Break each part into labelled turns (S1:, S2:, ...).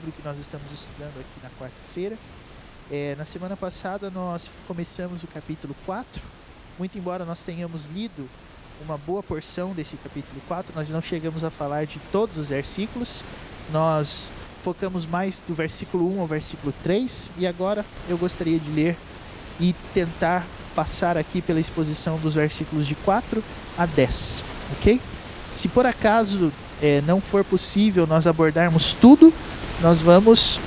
S1: livro que nós estamos estudando aqui na quarta-feira. Na semana passada nós começamos o capítulo 4. Muito embora nós tenhamos lido uma boa porção desse capítulo 4, nós não chegamos a falar de todos os versículos. Nós focamos mais do versículo 1 ao versículo 3. E agora eu gostaria de ler e tentar passar aqui pela exposição dos versículos de 4 a 10. Ok? Se por acaso não for possível nós abordarmos tudo, nós vamos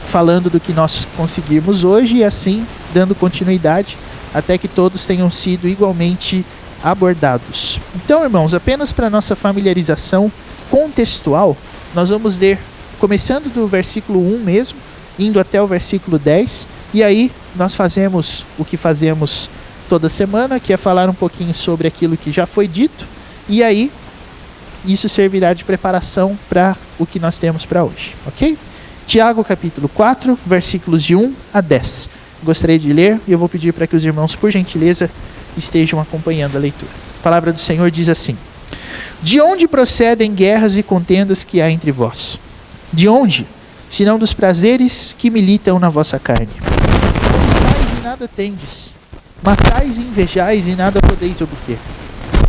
S1: falando do que nós conseguirmos hoje e assim dando continuidade até que todos tenham sido igualmente abordados. Então, irmãos, apenas para nossa familiarização contextual, nós vamos ler começando do versículo 1 mesmo, indo até o versículo 10, e aí nós fazemos o que fazemos toda semana, que é falar um pouquinho sobre aquilo que já foi dito, e aí isso servirá de preparação para o que nós temos para hoje, ok? Tiago capítulo 4, versículos de 1 a 10. Gostaria de ler e eu vou pedir para que os irmãos, por gentileza, estejam acompanhando a leitura. A palavra do Senhor diz assim: De onde procedem guerras e contendas que há entre vós? De onde? Senão dos prazeres que militam na vossa carne. Cobiçais e nada tendes. Matais e invejais e nada podeis obter.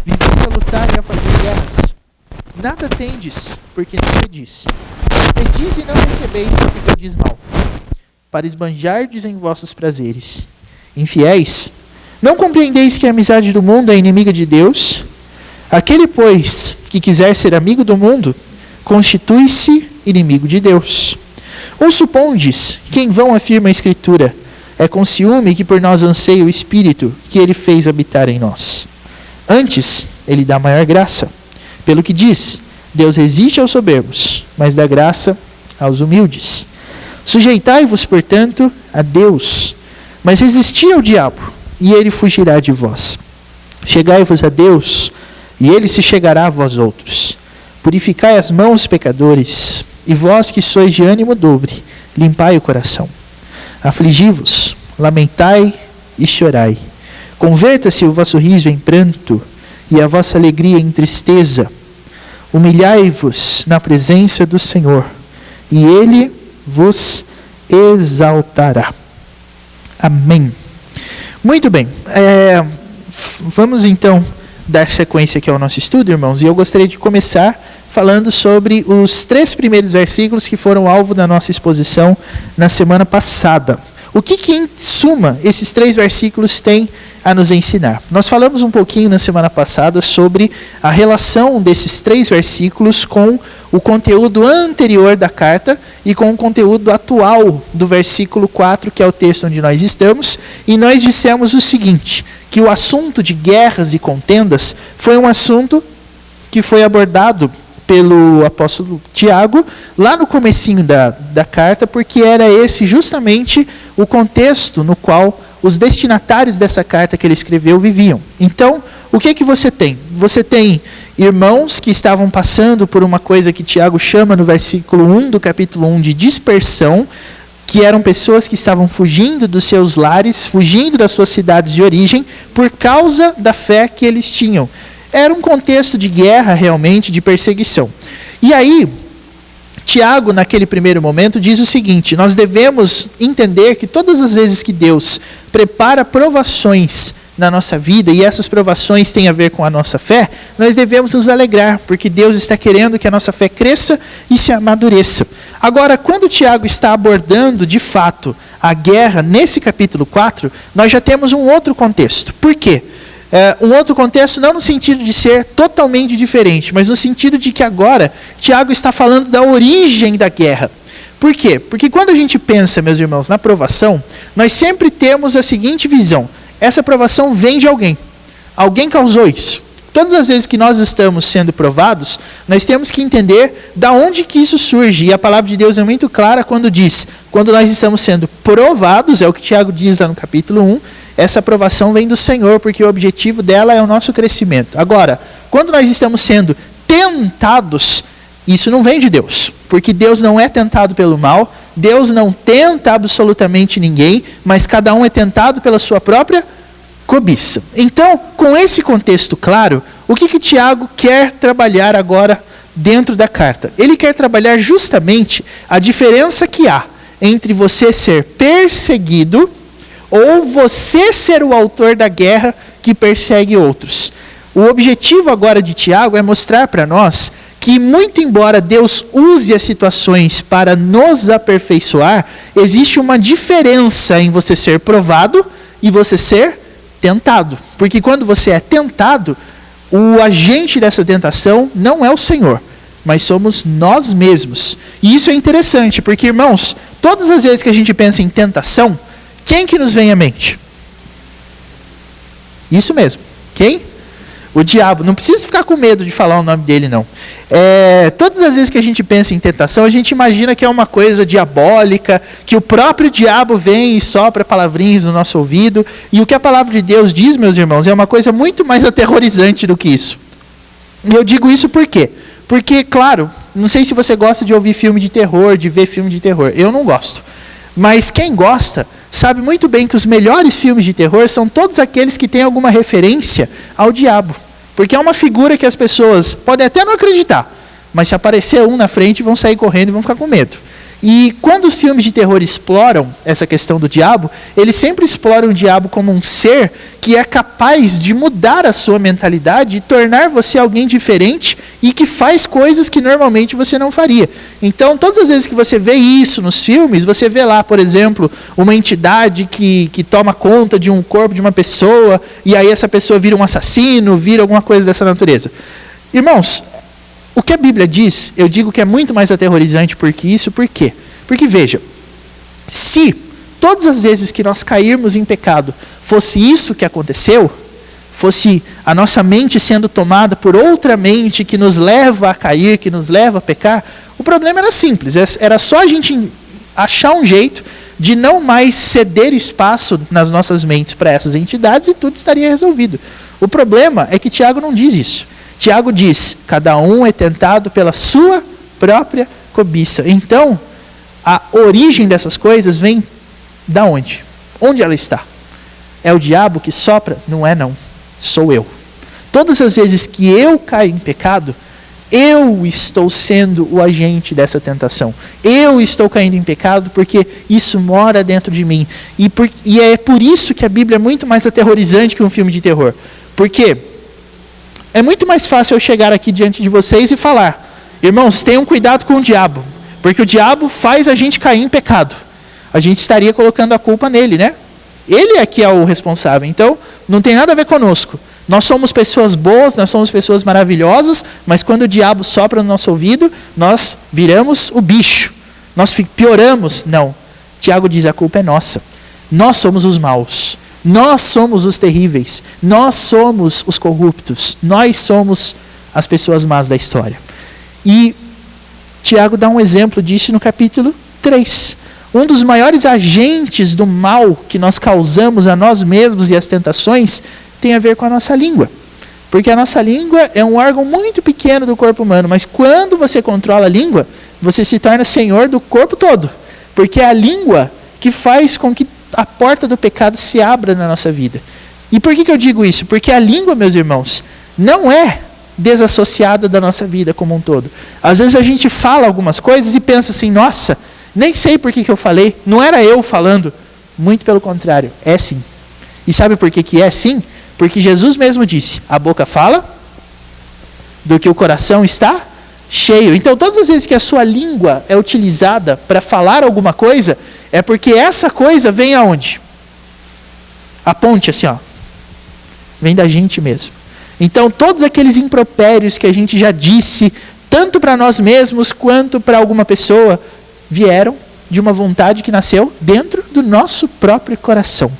S1: Viveis a lutar e a fazer guerras. Nada tendes, porque não pedis. Pedis e não recebeis, porque pedis mal, para esbanjardes em vossos prazeres. Infiéis, não compreendeis que a amizade do mundo é inimiga de Deus? Aquele, pois, que quiser ser amigo do mundo, constitui-se inimigo de Deus. Ou supondes que em vão afirma a Escritura: é com ciúme que por nós anseia o Espírito que ele fez habitar em nós. Antes, ele dá maior graça. Pelo que diz: Deus resiste aos soberbos, mas dá graça aos humildes. Sujeitai-vos, portanto, a Deus, mas resisti ao diabo, e ele fugirá de vós. Chegai-vos a Deus, e ele se chegará a vós outros. Purificai as mãos, pecadores, e vós que sois de ânimo dobre, limpai o coração. Afligi-vos, lamentai e chorai. Converta-se o vosso riso em pranto, e a vossa alegria em tristeza. Humilhai-vos na presença do Senhor, e ele vos exaltará. Amém. Muito bem. Vamos então dar sequência aqui ao nosso estudo, irmãos, e eu gostaria de começar falando sobre os 3 primeiros versículos que foram alvo da nossa exposição na semana passada. O que em suma, esses 3 versículos têm a nos ensinar? Nós falamos um pouquinho na semana passada sobre a relação desses 3 versículos com o conteúdo anterior da carta e com o conteúdo atual do versículo 4, que é o texto onde nós estamos, e nós dissemos o seguinte, que o assunto de guerras e contendas foi um assunto que foi abordado pelo apóstolo Tiago, lá no comecinho da carta, porque era esse justamente o contexto no qual os destinatários dessa carta que ele escreveu viviam. Então, o que você tem? Você tem irmãos que estavam passando por uma coisa que Tiago chama no versículo 1 do capítulo 1 de dispersão, que eram pessoas que estavam fugindo dos seus lares, fugindo das suas cidades de origem, por causa da fé que eles tinham. Era um contexto de guerra, realmente, de perseguição. E aí, Tiago, naquele primeiro momento, diz o seguinte: nós devemos entender que todas as vezes que Deus prepara provações na nossa vida, e essas provações têm a ver com a nossa fé, nós devemos nos alegrar, porque Deus está querendo que a nossa fé cresça e se amadureça. Agora, quando Tiago está abordando, de fato, a guerra nesse capítulo 4, nós já temos um outro contexto. Por quê? Um outro contexto não no sentido de ser totalmente diferente, mas no sentido de que agora Tiago está falando da origem da guerra. Por quê? Porque quando a gente pensa, meus irmãos, na provação, nós sempre temos a seguinte visão: essa provação vem de alguém. Alguém causou isso. Todas as vezes que nós estamos sendo provados, nós temos que entender da onde que isso surge. E a palavra de Deus é muito clara quando diz, quando nós estamos sendo provados, é o que Tiago diz lá no capítulo 1, essa aprovação vem do Senhor, porque o objetivo dela é o nosso crescimento. Agora, quando nós estamos sendo tentados, isso não vem de Deus, porque Deus não é tentado pelo mal, Deus não tenta absolutamente ninguém, mas cada um é tentado pela sua própria cobiça. Então, com esse contexto claro, o que Tiago quer trabalhar agora dentro da carta. Ele quer trabalhar justamente a diferença que há entre você ser perseguido ou você ser o autor da guerra que persegue outros. O objetivo agora de Tiago é mostrar para nós que, muito embora Deus use as situações para nos aperfeiçoar, existe uma diferença em você ser provado e você ser tentado. Porque quando você é tentado, o agente dessa tentação não é o Senhor, mas somos nós mesmos. E isso é interessante, porque, irmãos, todas as vezes que a gente pensa em tentação, quem que nos vem à mente? Isso mesmo. Quem? O diabo. Não precisa ficar com medo de falar o nome dele, não. Todas as vezes que a gente pensa em tentação, a gente imagina que é uma coisa diabólica, que o próprio diabo vem e sopra palavrinhas no nosso ouvido. E o que a palavra de Deus diz, meus irmãos, é uma coisa muito mais aterrorizante do que isso. E eu digo isso por quê? Porque, claro, não sei se você gosta de ouvir filme de terror, de ver filme de terror. Eu não gosto. Mas quem gosta sabe muito bem que os melhores filmes de terror são todos aqueles que têm alguma referência ao diabo. Porque é uma figura que as pessoas podem até não acreditar, mas se aparecer um na frente, vão sair correndo e vão ficar com medo. E quando os filmes de terror exploram essa questão do diabo, eles sempre exploram o diabo como um ser que é capaz de mudar a sua mentalidade e tornar você alguém diferente e que faz coisas que normalmente você não faria. Então, todas as vezes que você vê isso nos filmes, você vê lá, por exemplo, uma entidade que toma conta de um corpo de uma pessoa e aí essa pessoa vira um assassino, vira alguma coisa dessa natureza. Irmãos, o que a Bíblia diz, eu digo que é muito mais aterrorizante porque isso, por quê? Porque veja, se todas as vezes que nós cairmos em pecado fosse isso que aconteceu, fosse a nossa mente sendo tomada por outra mente que nos leva a cair, que nos leva a pecar, o problema era simples, era só a gente achar um jeito de não mais ceder espaço nas nossas mentes para essas entidades e tudo estaria resolvido. O problema é que Tiago não diz isso. Tiago diz, cada um é tentado pela sua própria cobiça. Então, a origem dessas coisas vem da onde? Onde ela está? É o diabo que sopra? Não é não, sou eu. Todas as vezes que eu caio em pecado, eu estou sendo o agente dessa tentação. Eu estou caindo em pecado porque isso mora dentro de mim. E é por isso que a Bíblia é muito mais aterrorizante que um filme de terror. Porque é muito mais fácil eu chegar aqui diante de vocês e falar, irmãos, tenham cuidado com o diabo, porque o diabo faz a gente cair em pecado. A gente estaria colocando a culpa nele, né? Ele é que é o responsável, então não tem nada a ver conosco. Nós somos pessoas boas, nós somos pessoas maravilhosas, mas quando o diabo sopra no nosso ouvido, nós viramos o bicho, nós pioramos. Não, Tiago diz, a culpa é nossa. Nós somos os maus. Nós somos os terríveis, nós somos os corruptos, nós somos as pessoas más da história. E Tiago dá um exemplo disso no capítulo 3. Um dos maiores agentes do mal que nós causamos a nós mesmos e as tentações tem a ver com a nossa língua. Porque a nossa língua é um órgão muito pequeno do corpo humano, mas quando você controla a língua, você se torna senhor do corpo todo. Porque é a língua que faz com que a porta do pecado se abra na nossa vida. E por que eu digo isso? Porque a língua, meus irmãos, não é desassociada da nossa vida como um todo. Às vezes a gente fala algumas coisas e pensa assim, nossa, nem sei por que eu falei, não era eu falando. Muito pelo contrário, é sim. E sabe por que é sim? Porque Jesus mesmo disse, a boca fala do que o coração está cheio. Então, todas as vezes que a sua língua é utilizada para falar alguma coisa, é porque essa coisa vem aonde? A ponte, assim, ó. Vem da gente mesmo. Então, todos aqueles impropérios que a gente já disse, tanto para nós mesmos quanto para alguma pessoa, vieram de uma vontade que nasceu dentro do nosso próprio coração.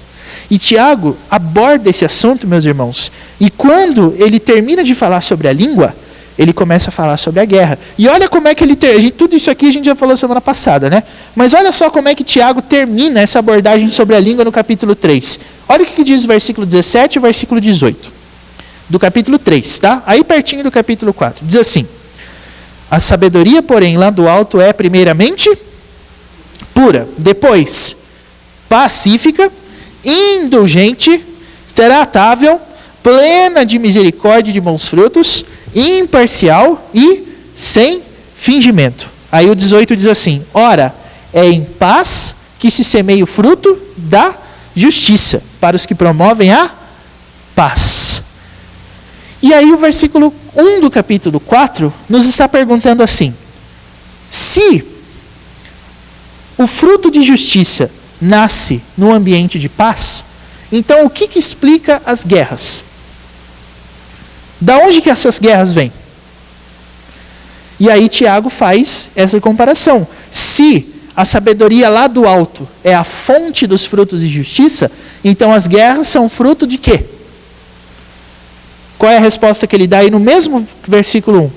S1: E Tiago aborda esse assunto, meus irmãos, e quando ele termina de falar sobre a língua, ele começa a falar sobre a guerra. E olha como é que ele tudo isso aqui a gente já falou semana passada, né? Mas olha só como é que Tiago termina essa abordagem sobre a língua no capítulo 3. Olha o que diz o versículo 17 e o versículo 18. Do capítulo 3, tá? Aí pertinho do capítulo 4. Diz assim, a sabedoria, porém, lá do alto é primeiramente pura, depois pacífica, indulgente, tratável, plena de misericórdia e de bons frutos, imparcial e sem fingimento. Aí o 18 diz assim: ora, é em paz que se semeia o fruto da justiça, para os que promovem a paz. E aí o versículo 1 do capítulo 4 nos está perguntando assim: se o fruto de justiça nasce no ambiente de paz, então o que explica as guerras? Da onde que essas guerras vêm? E aí Tiago faz essa comparação. Se a sabedoria lá do alto é a fonte dos frutos de justiça, então as guerras são fruto de quê? Qual é a resposta que ele dá aí no mesmo versículo 1?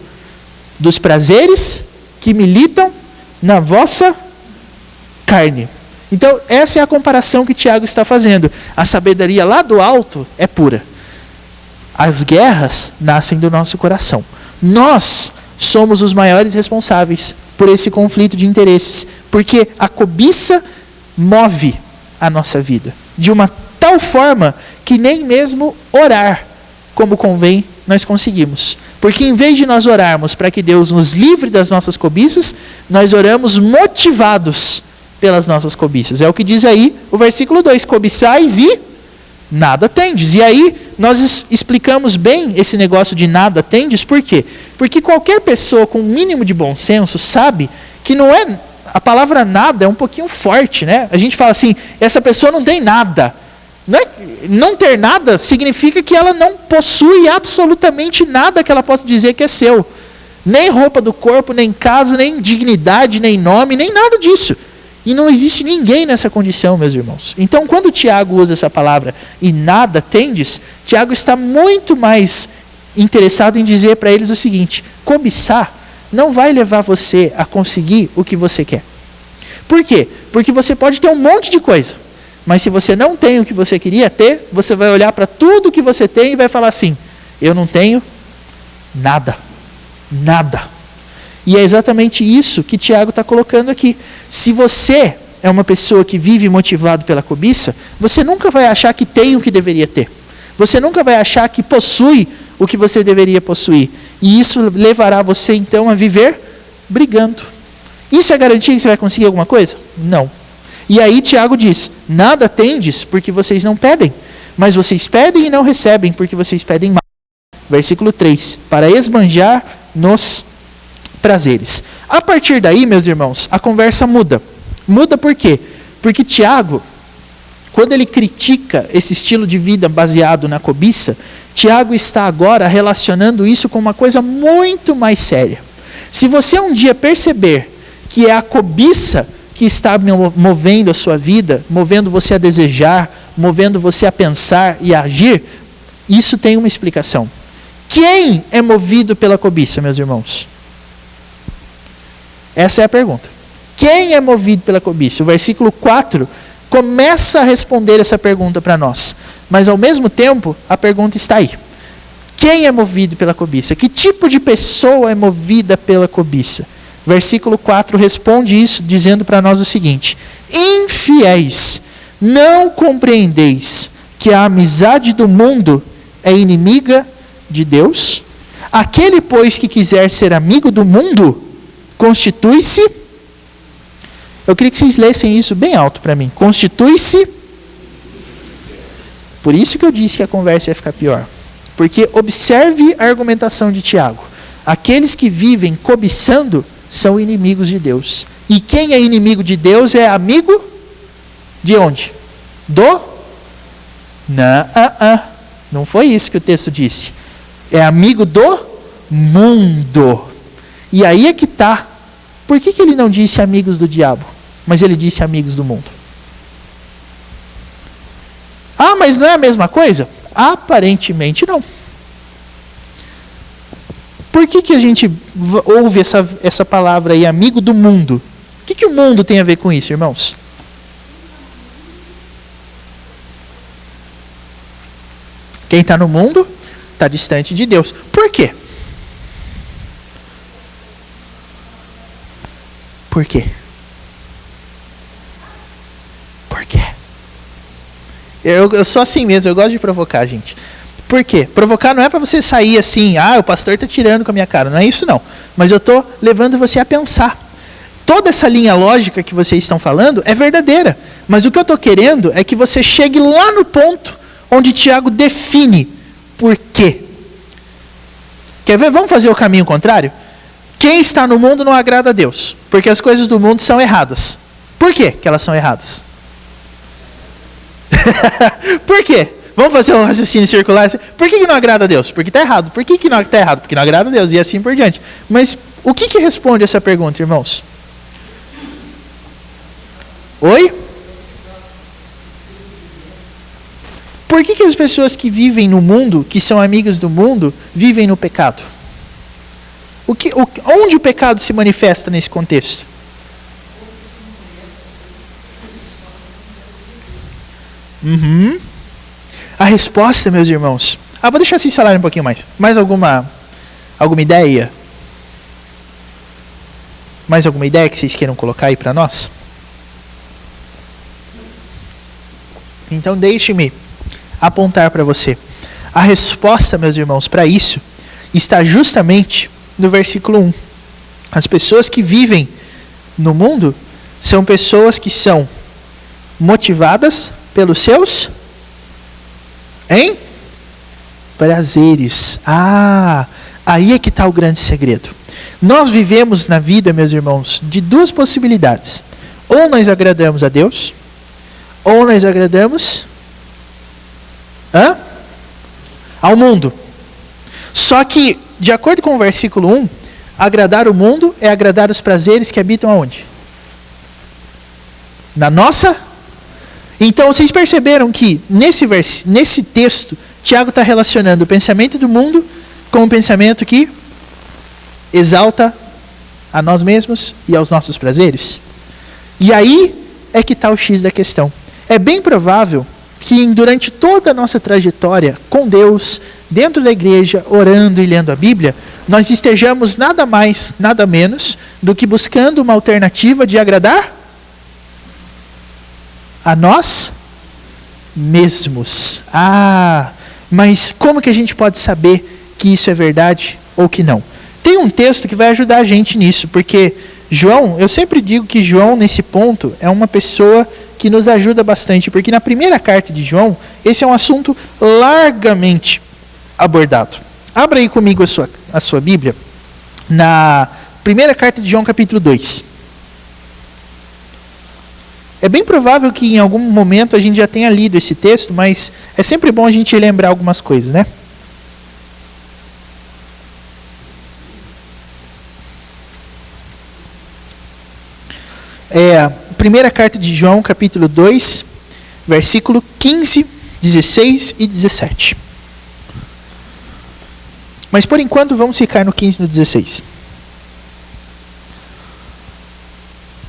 S1: Dos prazeres que militam na vossa carne. Então, essa é a comparação que Tiago está fazendo. A sabedoria lá do alto é pura. As guerras nascem do nosso coração. Nós somos os maiores responsáveis por esse conflito de interesses, porque a cobiça move a nossa vida de uma tal forma que nem mesmo orar como convém nós conseguimos. Porque em vez de nós orarmos para que Deus nos livre das nossas cobiças, nós oramos motivados pelas nossas cobiças. É o que diz aí o versículo 2: cobiçais e nada tendes. E aí nós explicamos bem esse negócio de nada tendes. Por quê? Porque qualquer pessoa com um mínimo de bom senso sabe que não é... A palavra nada é um pouquinho forte, né? A gente fala assim, essa pessoa não tem nada. Não ter nada significa que ela não possui absolutamente nada que ela possa dizer que é seu. Nem roupa do corpo, nem casa, nem dignidade, nem nome, nem nada disso. E não existe ninguém nessa condição, meus irmãos. Então, quando Tiago usa essa palavra, e nada tendes, Tiago está muito mais interessado em dizer para eles o seguinte: cobiçar não vai levar você a conseguir o que você quer. Por quê? Porque você pode ter um monte de coisa, mas se você não tem o que você queria ter, você vai olhar para tudo que você tem e vai falar assim: eu não tenho nada. Nada. E é exatamente isso que Tiago está colocando aqui. Se você é uma pessoa que vive motivado pela cobiça, você nunca vai achar que tem o que deveria ter. Você nunca vai achar que possui o que você deveria possuir. E isso levará você então a viver brigando. Isso é garantia que você vai conseguir alguma coisa? Não. E aí Tiago diz: nada tendes porque vocês não pedem, mas vocês pedem e não recebem porque vocês pedem mal. Versículo 3: para esbanjar nos prazeres. A partir daí, meus irmãos, a conversa muda. Muda por quê? Porque Tiago, quando ele critica esse estilo de vida baseado na cobiça, Tiago está agora relacionando isso com uma coisa muito mais séria. Se você um dia perceber que é a cobiça que está movendo a sua vida, movendo você a desejar, movendo você a pensar e a agir, isso tem uma explicação. Quem é movido pela cobiça, meus irmãos? Essa é a pergunta. Quem é movido pela cobiça? O versículo 4 começa a responder essa pergunta para nós. Mas ao mesmo tempo, a pergunta está aí. Quem é movido pela cobiça? Que tipo de pessoa é movida pela cobiça? Versículo 4 responde isso dizendo para nós o seguinte: infiéis, não compreendeis que a amizade do mundo é inimiga de Deus? Aquele, pois, que quiser ser amigo do mundo, constitui-se... Eu queria que vocês lessem isso bem alto para mim. Constitui-se... Por isso que eu disse que a conversa ia ficar pior. Porque observe a argumentação de Tiago. Aqueles que vivem cobiçando são inimigos de Deus. E quem é inimigo de Deus é amigo de onde? Não foi isso que o texto disse. É amigo do mundo. E aí é que está. Por que ele não disse amigos do diabo, mas ele disse amigos do mundo? Ah, mas não é a mesma coisa? Aparentemente não. Por que a gente ouve essa palavra aí, amigo do mundo? O que o mundo tem a ver com isso, irmãos? Quem está no mundo está distante de Deus. Por quê? Por quê? Por quê? Eu sou assim mesmo, eu gosto de provocar, gente. Por quê? Provocar não é para você sair assim, o pastor está tirando com a minha cara. Não é isso não. Mas eu estou levando você a pensar. Toda essa linha lógica que vocês estão falando é verdadeira. Mas o que eu estou querendo é que você chegue lá no ponto onde Tiago define por quê. Quer ver? Vamos fazer o caminho contrário? Quem está no mundo não agrada a Deus. Porque as coisas do mundo são erradas. Por quê que elas são erradas? Por quê? Vamos fazer um raciocínio circular. Por que não agrada a Deus? Porque está errado. Por que não está errado? Porque não agrada a Deus. E assim por diante. Mas o que responde essa pergunta, irmãos? Oi? Por que as pessoas que vivem no mundo, que são amigas do mundo, vivem no pecado? Onde o pecado se manifesta nesse contexto? A resposta, meus irmãos... vou deixar vocês falarem um pouquinho mais. Mais alguma ideia? Mais alguma ideia que vocês queiram colocar aí para nós? Então deixe-me apontar para você. A resposta, meus irmãos, para isso está justamente no versículo 1. As pessoas que vivem no mundo são pessoas que são motivadas pelos seus prazeres. Aí é que está o grande segredo. Nós vivemos na vida, meus irmãos, de duas possibilidades. Ou nós agradamos a Deus, ou nós agradamos ao mundo. Só que, de acordo com o versículo 1, agradar o mundo é agradar os prazeres que habitam aonde? Na nossa? Então, vocês perceberam que nesse texto, Tiago está relacionando o pensamento do mundo com o pensamento que exalta a nós mesmos e aos nossos prazeres? E aí é que está o X da questão. É bem provável que durante toda a nossa trajetória com Deus, dentro da igreja, orando e lendo a Bíblia, nós estejamos nada mais, nada menos do que buscando uma alternativa de agradar a nós mesmos. Mas como que a gente pode saber que isso é verdade ou que não? Tem um texto que vai ajudar a gente nisso, porque João, eu sempre digo que João, nesse ponto, é uma pessoa que nos ajuda bastante, porque na primeira carta de João, esse é um assunto largamente abordado. Abra aí comigo a sua Bíblia, na primeira carta de João, capítulo 2. É bem provável que em algum momento a gente já tenha lido esse texto, mas é sempre bom a gente lembrar algumas coisas, né? Primeira carta de João, capítulo 2, versículo 15, 16 e 17. Mas por enquanto vamos ficar no 15 e no 16.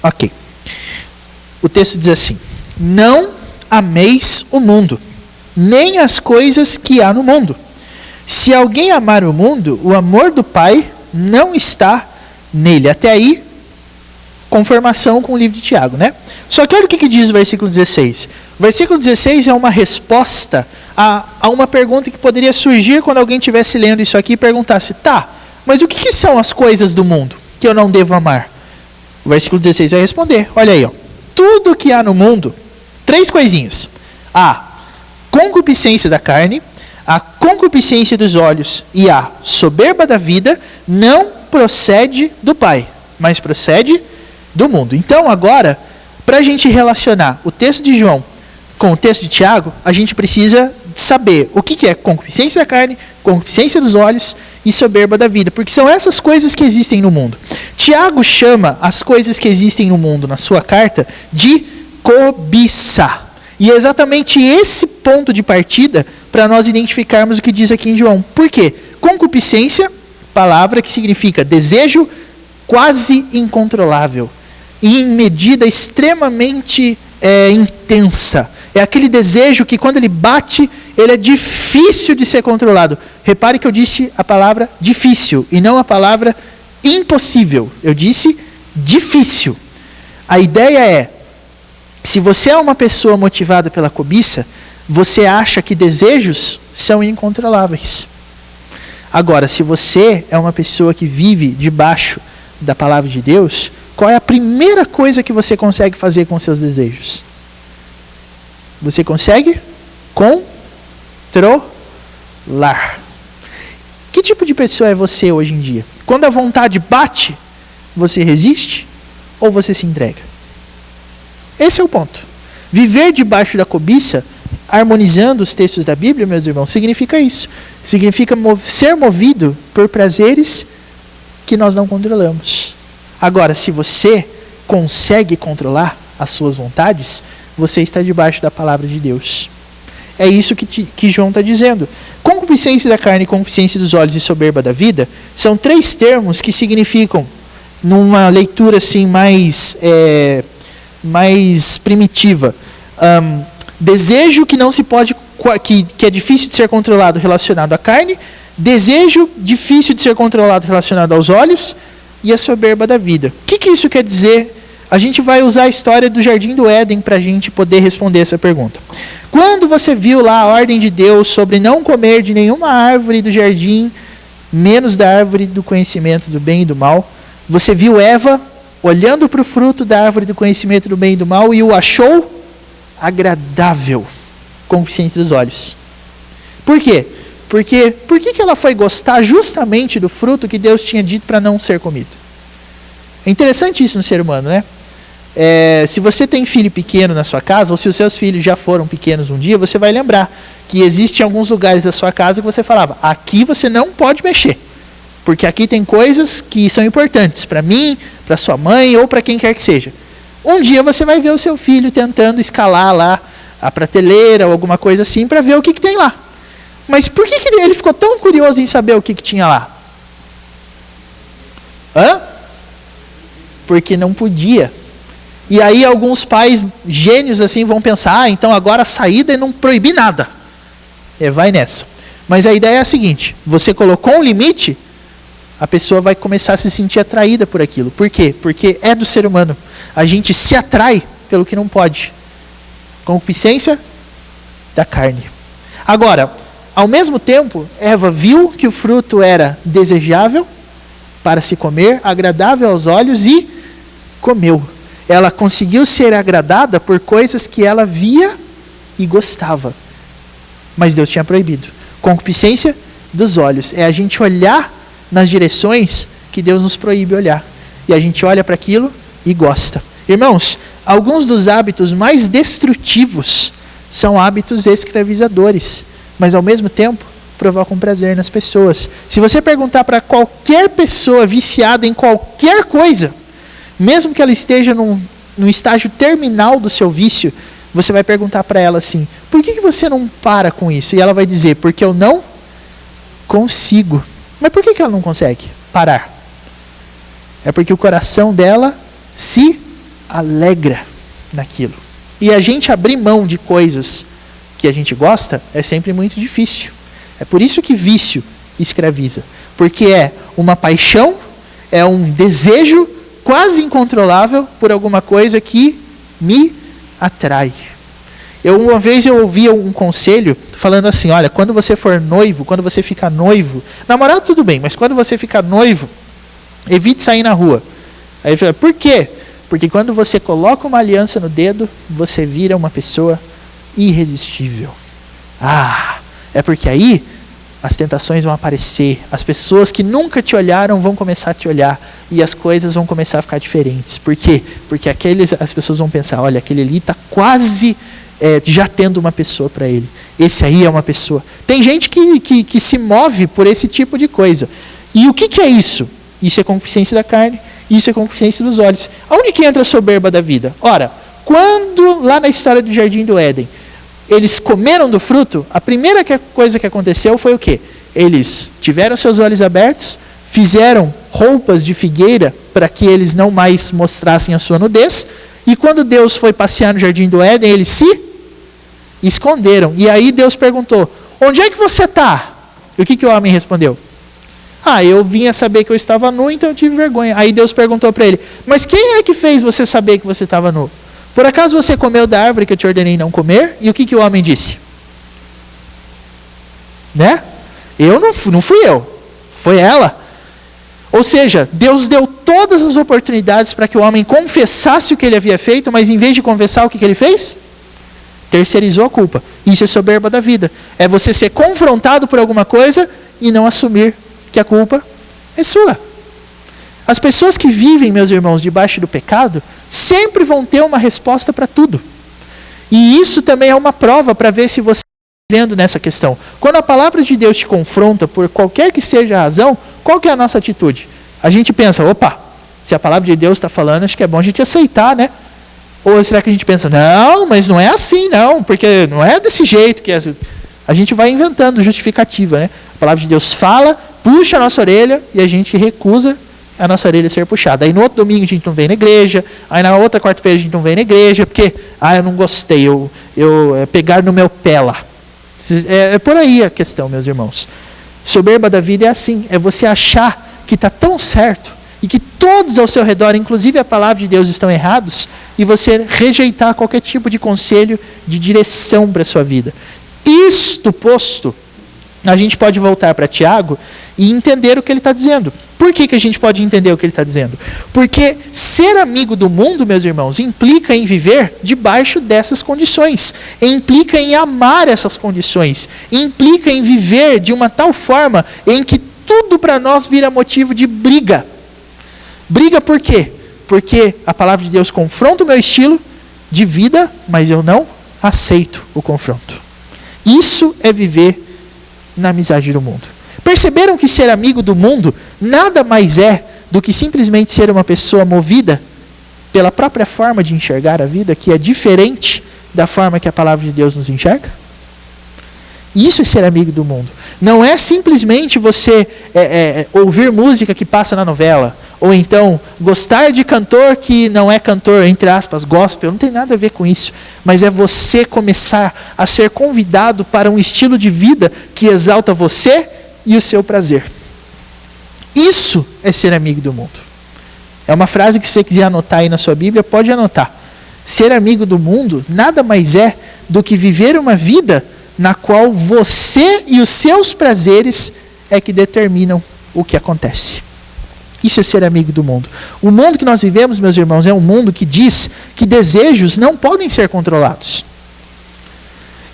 S1: Ok. O texto diz assim: não ameis o mundo, nem as coisas que há no mundo. Se alguém amar o mundo, o amor do Pai não está nele. Até aí, conformação com o livro de Tiago, né? Só que olha o que diz o versículo 16. O versículo 16 é uma resposta a uma pergunta que poderia surgir quando alguém estivesse lendo isso aqui e perguntasse: mas o que são as coisas do mundo que eu não devo amar? O versículo 16 vai responder, olha aí, tudo que há no mundo, 3 coisinhas: a concupiscência da carne, a concupiscência dos olhos e a soberba da vida não procede do Pai, mas procede do mundo. Então agora, para a gente relacionar o texto de João com o texto de Tiago, a gente precisa saber o que é concupiscência da carne, concupiscência dos olhos e soberba da vida, porque são essas coisas que existem no mundo. Tiago chama as coisas que existem no mundo, na sua carta, de cobiça. E é exatamente esse ponto de partida para nós identificarmos o que diz aqui em João. Por quê? Concupiscência, palavra que significa desejo quase incontrolável, e em medida extremamente intensa. É aquele desejo que quando ele bate, ele é difícil de ser controlado. Repare que eu disse a palavra difícil e não a palavra impossível. Eu disse difícil. A ideia é, se você é uma pessoa motivada pela cobiça, você acha que desejos são incontroláveis. Agora, se você é uma pessoa que vive debaixo da palavra de Deus, qual é a primeira coisa que você consegue fazer com seus desejos? Você consegue controlar. Que tipo de pessoa é você hoje em dia? Quando a vontade bate, você resiste ou você se entrega? Esse é o ponto. Viver debaixo da cobiça, harmonizando os textos da Bíblia, meus irmãos, significa isso. Significa ser movido por prazeres que nós não controlamos. Agora, se você consegue controlar as suas vontades, você está debaixo da palavra de Deus. É isso que João está dizendo. Concupiscência da carne, concupiscência dos olhos e soberba da vida são 3 termos que significam, numa leitura assim mais primitiva, desejo que não se pode, que é difícil de ser controlado relacionado à carne, desejo difícil de ser controlado relacionado aos olhos e a soberba da vida. O que isso quer dizer? A gente vai usar a história do Jardim do Éden para a gente poder responder essa pergunta. Quando você viu lá a ordem de Deus sobre não comer de nenhuma árvore do jardim, menos da árvore do conhecimento do bem e do mal, você viu Eva olhando para o fruto da árvore do conhecimento do bem e do mal e o achou agradável, concupiscência dos olhos. Por quê? Porque por que ela foi gostar justamente do fruto que Deus tinha dito para não ser comido? É interessante isso no ser humano, né? Se você tem filho pequeno na sua casa, ou se os seus filhos já foram pequenos um dia, você vai lembrar que existem alguns lugares da sua casa que você falava, aqui você não pode mexer, porque aqui tem coisas que são importantes para mim, para sua mãe ou para quem quer que seja. Um dia você vai ver o seu filho tentando escalar lá a prateleira ou alguma coisa assim para ver o que tem lá. Mas por que ele ficou tão curioso em saber o que tinha lá? Porque não podia. E aí alguns pais gênios assim vão pensar, então agora a saída é não proibir nada. Vai nessa. Mas a ideia é a seguinte, você colocou um limite, a pessoa vai começar a se sentir atraída por aquilo. Por quê? Porque é do ser humano. A gente se atrai pelo que não pode. Concupiscência da carne. Agora, ao mesmo tempo, Eva viu que o fruto era desejável para se comer, agradável aos olhos e comeu. Ela conseguiu ser agradada por coisas que ela via e gostava. Mas Deus tinha proibido. Concupiscência dos olhos. É a gente olhar nas direções que Deus nos proíbe olhar. E a gente olha para aquilo e gosta. Irmãos, alguns dos hábitos mais destrutivos são hábitos escravizadores. Mas ao mesmo tempo, provocam prazer nas pessoas. Se você perguntar para qualquer pessoa viciada em qualquer coisa, mesmo que ela esteja num estágio terminal do seu vício, você vai perguntar para ela assim, por que você não para com isso? E ela vai dizer, porque eu não consigo. Mas por que ela não consegue parar? É porque o coração dela se alegra naquilo. E a gente abrir mão de coisas que a gente gosta é sempre muito difícil. É por isso que vício escraviza. Porque é uma paixão, é um desejo quase incontrolável por alguma coisa que me atrai. Uma vez eu ouvi um conselho falando assim, olha, quando você for noivo, quando você ficar noivo, namorado tudo bem, mas quando você ficar noivo, evite sair na rua. Aí ele falou, por quê? Porque quando você coloca uma aliança no dedo, você vira uma pessoa irresistível. É porque aí as tentações vão aparecer, as pessoas que nunca te olharam vão começar a te olhar e as coisas vão começar a ficar diferentes. Por quê? Porque as pessoas vão pensar, olha, aquele ali está quase já tendo uma pessoa para ele. Esse aí é uma pessoa. Tem gente que se move por esse tipo de coisa. E o que é isso? Isso é concupiscência da carne, isso é concupiscência dos olhos. Aonde que entra a soberba da vida? Ora, quando lá na história do Jardim do Éden, eles comeram do fruto, a primeira coisa que aconteceu foi o quê? Eles tiveram seus olhos abertos, fizeram roupas de figueira para que eles não mais mostrassem a sua nudez, e quando Deus foi passear no Jardim do Éden, eles se esconderam. E aí Deus perguntou, onde é que você está? E o que o homem respondeu? Eu vinha saber que eu estava nu, então eu tive vergonha. Aí Deus perguntou para ele, mas quem é que fez você saber que você estava nu? Por acaso você comeu da árvore que eu te ordenei não comer? E o que o homem disse? né? Não fui eu, foi ela. Ou seja, Deus deu todas as oportunidades para que o homem confessasse o que ele havia feito, mas em vez de confessar, o que ele fez? Terceirizou a culpa. Isso é soberba da vida. É você ser confrontado por alguma coisa e não assumir que a culpa é sua. As pessoas que vivem, meus irmãos, debaixo do pecado, sempre vão ter uma resposta para tudo. E isso também é uma prova para ver se você está vivendo nessa questão. Quando a palavra de Deus te confronta por qualquer que seja a razão, qual que é a nossa atitude? A gente pensa, opa, se a palavra de Deus está falando, acho que é bom a gente aceitar, né? Ou será que a gente pensa, não, mas não é assim, não, porque não é desse jeito que é. A gente vai inventando justificativa, né? A palavra de Deus fala, puxa a nossa orelha e a gente recusa a nossa orelha ser puxada. Aí no outro domingo a gente não vem na igreja, aí na outra quarta-feira a gente não vem na igreja, porque, eu não gostei, pegar no meu pé lá. É por aí a questão, meus irmãos. Soberba da vida é assim, é você achar que está tão certo e que todos ao seu redor, inclusive a palavra de Deus, estão errados, e você rejeitar qualquer tipo de conselho, de direção para a sua vida. Isto posto, a gente pode voltar para Tiago e entender o que ele está dizendo. Por que a gente pode entender o que ele está dizendo? Porque ser amigo do mundo, meus irmãos, implica em viver debaixo dessas condições, implica em amar essas condições, implica em viver de uma tal forma em que tudo para nós vira motivo de briga. Briga por quê? Porque a palavra de Deus confronta o meu estilo de vida, mas eu não aceito o confronto. Isso é viver na amizade do mundo. Perceberam que ser amigo do mundo nada mais é do que simplesmente ser uma pessoa movida pela própria forma de enxergar a vida, que é diferente da forma que a palavra de Deus nos enxerga? Isso é ser amigo do mundo. Não é simplesmente você ouvir música que passa na novela, ou então gostar de cantor que não é cantor, entre aspas, gospel, não tem nada a ver com isso. Mas é você começar a ser convidado para um estilo de vida que exalta você e o seu prazer. Isso é ser amigo do mundo. É uma frase que se você quiser anotar aí na sua Bíblia, pode anotar. Ser amigo do mundo nada mais é do que viver uma vida na qual você e os seus prazeres é que determinam o que acontece. Isso é ser amigo do mundo. O mundo que nós vivemos, meus irmãos, é um mundo que diz que desejos não podem ser controlados.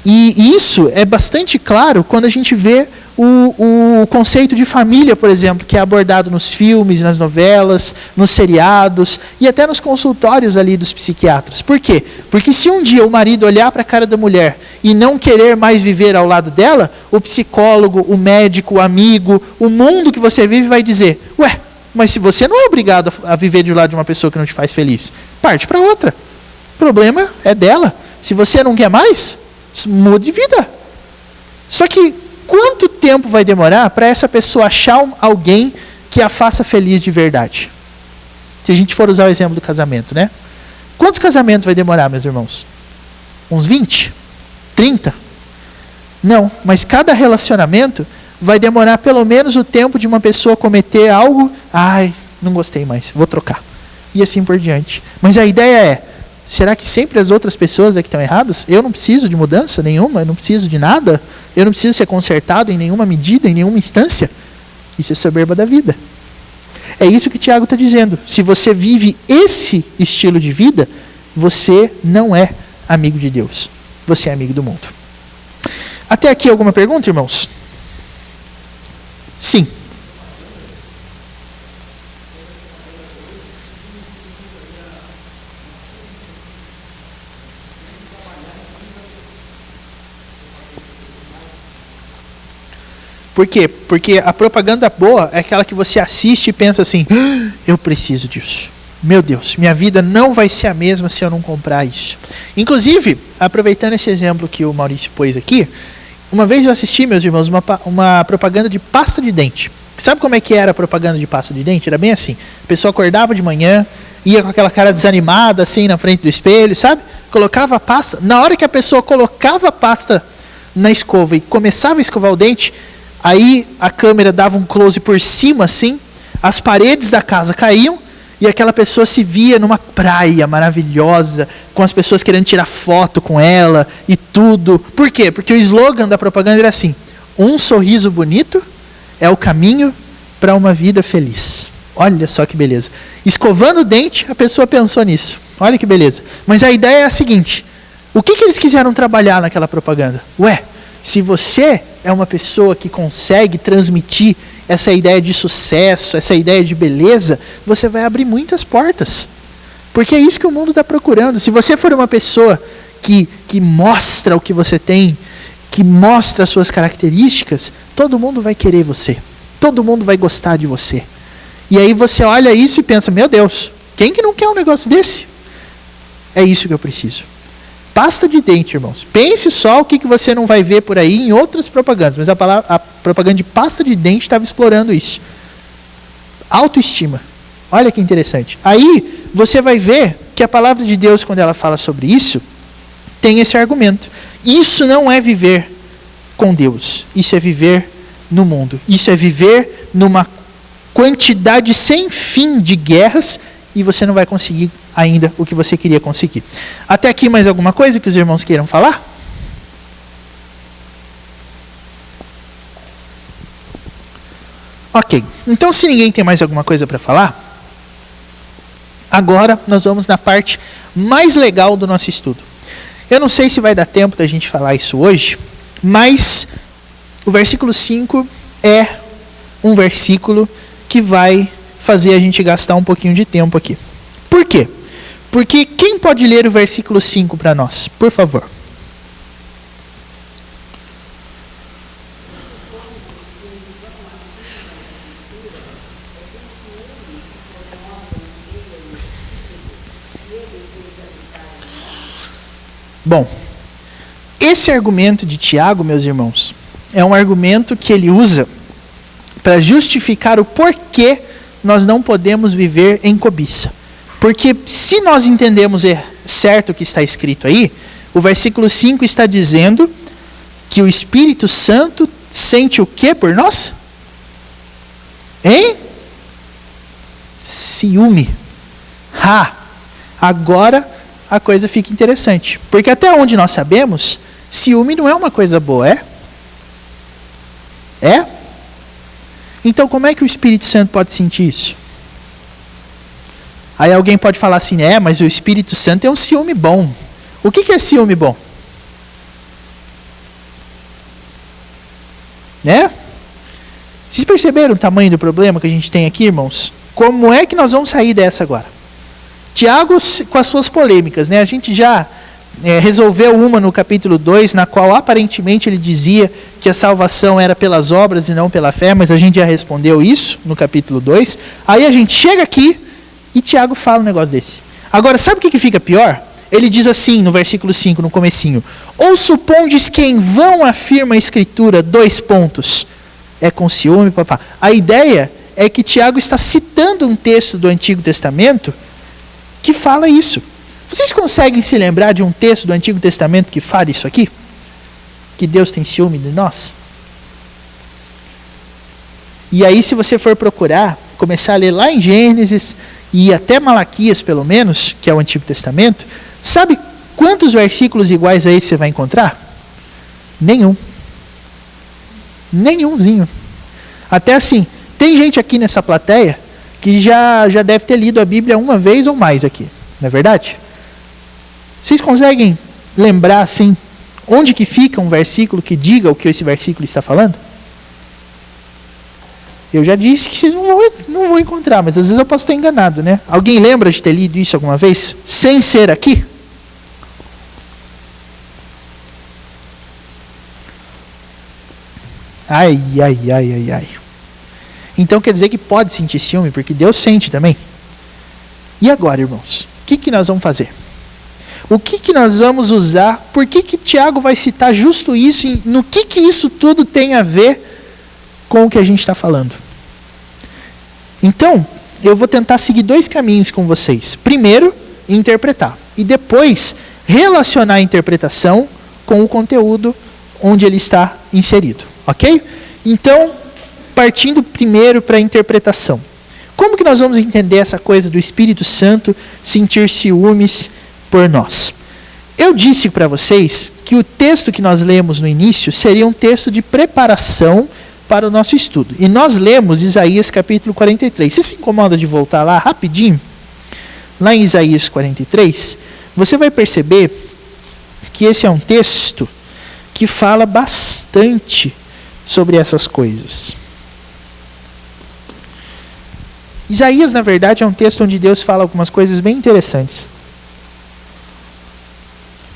S1: E isso é bastante claro quando a gente vê o conceito de família, por exemplo, que é abordado nos filmes, nas novelas, nos seriados e até nos consultórios ali dos psiquiatras. Por quê? Porque se um dia o marido olhar para a cara da mulher e não querer mais viver ao lado dela, o psicólogo, o médico, o amigo, o mundo que você vive vai dizer, ué, mas se você não é obrigado a viver do lado de uma pessoa que não te faz feliz, parte para outra. O problema é dela. Se você não quer mais, mude de vida. Só que quanto tempo vai demorar para essa pessoa achar alguém que a faça feliz de verdade? Se a gente for usar o exemplo do casamento, né? Quantos casamentos vai demorar, meus irmãos? Uns 20? 30? Não, mas cada relacionamento vai demorar pelo menos o tempo de uma pessoa cometer algo, não gostei mais, vou trocar. E assim por diante. Mas a ideia é, será que sempre as outras pessoas é que estão erradas? Eu não preciso de mudança nenhuma, eu não preciso de nada, eu não preciso ser consertado em nenhuma medida, em nenhuma instância. Isso é soberba da vida. É isso que Tiago está dizendo. Se você vive esse estilo de vida, você não é amigo de Deus. Você é amigo do mundo. Até aqui alguma pergunta, irmãos? Sim. Por quê? Porque a propaganda boa é aquela que você assiste e pensa assim, eu preciso disso. Meu Deus, minha vida não vai ser a mesma se eu não comprar isso. Inclusive, aproveitando esse exemplo que o Maurício pôs aqui, uma vez eu assisti, meus irmãos, uma propaganda de pasta de dente. Sabe como é que era a propaganda de pasta de dente? Era bem assim. A pessoa acordava de manhã, ia com aquela cara desanimada assim na frente do espelho, sabe? Colocava a pasta. Na hora que a pessoa colocava a pasta na escova e começava a escovar o dente, aí a câmera dava um close por cima assim, as paredes da casa caíam e aquela pessoa se via numa praia maravilhosa, com as pessoas querendo tirar foto com ela e tudo. Por quê? Porque o slogan da propaganda era assim, Um sorriso bonito é o caminho para uma vida feliz. Olha só que beleza. Escovando o dente, a pessoa pensou nisso. Olha que beleza. Mas a ideia é a seguinte: o que eles quiseram trabalhar naquela propaganda? Ué, se você é uma pessoa que consegue transmitir essa ideia de sucesso, essa ideia de beleza, você vai abrir muitas portas. Porque é isso que o mundo está procurando. Se você for uma pessoa que mostra o que você tem, que mostra as suas características, todo mundo vai querer você. Todo mundo vai gostar de você. E aí você olha isso e pensa, meu Deus, quem que não quer um negócio desse? É isso que eu preciso. Pasta de dente, irmãos. Pense só o que você não vai ver por aí em outras propagandas. Mas a propaganda de pasta de dente estava explorando isso. Autoestima. Olha que interessante. Aí você vai ver que a palavra de Deus, quando ela fala sobre isso, tem esse argumento. Isso não é viver com Deus. Isso é viver no mundo. Isso é viver numa quantidade sem fim de guerras e você não vai conseguir ainda o que você queria conseguir. Até aqui mais alguma coisa que os irmãos queiram falar? Ok. Então, se ninguém tem mais alguma coisa para falar, agora nós vamos na parte mais legal do nosso estudo. Eu não sei se vai dar tempo da gente falar isso hoje, mas o versículo 5 é um versículo que vai fazer a gente gastar um pouquinho de tempo aqui. Por quê? Porque quem pode ler o versículo 5 para nós, por favor? Bom, esse argumento de Tiago, meus irmãos, é um argumento que ele usa para justificar o porquê nós não podemos viver em cobiça. Porque se nós entendemos certo o que está escrito aí, o versículo 5 está dizendo que o Espírito Santo sente o que por nós? Hein? Ciúme. Agora a coisa fica interessante. Porque até onde nós sabemos, ciúme não é uma coisa boa, é? É? Então como é que o Espírito Santo pode sentir isso? Aí alguém pode falar assim, mas o Espírito Santo é um ciúme bom. O que é ciúme bom? Né? Vocês perceberam o tamanho do problema que a gente tem aqui, irmãos? Como é que nós vamos sair dessa agora? Tiago, com as suas polêmicas, né? A gente já resolveu uma no capítulo 2, na qual aparentemente ele dizia que a salvação era pelas obras e não pela fé, mas a gente já respondeu isso no capítulo 2. Aí a gente chega aqui e Tiago fala um negócio desse. Agora, sabe o que fica pior? Ele diz assim no versículo 5, no comecinho: ou supondes que em vão afirma a Escritura, : é com ciúme, papá. A ideia é que Tiago está citando um texto do Antigo Testamento que fala isso. Vocês conseguem se lembrar de um texto do Antigo Testamento que fala isso aqui? Que Deus tem ciúme de nós? E aí, se você for procurar, começar a ler lá em Gênesis e até Malaquias, pelo menos, que é o Antigo Testamento, sabe quantos versículos iguais a esse você vai encontrar? Nenhum. Nenhumzinho. Até assim, tem gente aqui nessa plateia que já deve ter lido a Bíblia uma vez ou mais aqui, não é verdade? Vocês conseguem lembrar, assim, onde que fica um versículo que diga o que esse versículo está falando? Eu já disse que vocês não vão encontrar, mas às vezes eu posso estar enganado, né? Alguém lembra de ter lido isso alguma vez? Sem ser aqui? Ai. Então quer dizer que pode sentir ciúme, porque Deus sente também. E agora, irmãos? O que nós vamos fazer? O que nós vamos usar? Por que Tiago vai citar justo isso? E no que isso tudo tem a ver com o que a gente está falando? Então, eu vou tentar seguir dois caminhos com vocês. Primeiro, interpretar. E depois, relacionar a interpretação com o conteúdo onde ele está inserido. Ok? Então, partindo primeiro para a interpretação. Como que nós vamos entender essa coisa do Espírito Santo sentir ciúmes por nós? Eu disse para vocês que o texto que nós lemos no início seria um texto de preparação para o nosso estudo. E nós lemos Isaías capítulo 43. Você se incomoda de voltar lá rapidinho? Lá em Isaías 43, você vai perceber que esse é um texto que fala bastante sobre essas coisas. Isaías, na verdade, é um texto onde Deus fala algumas coisas bem interessantes.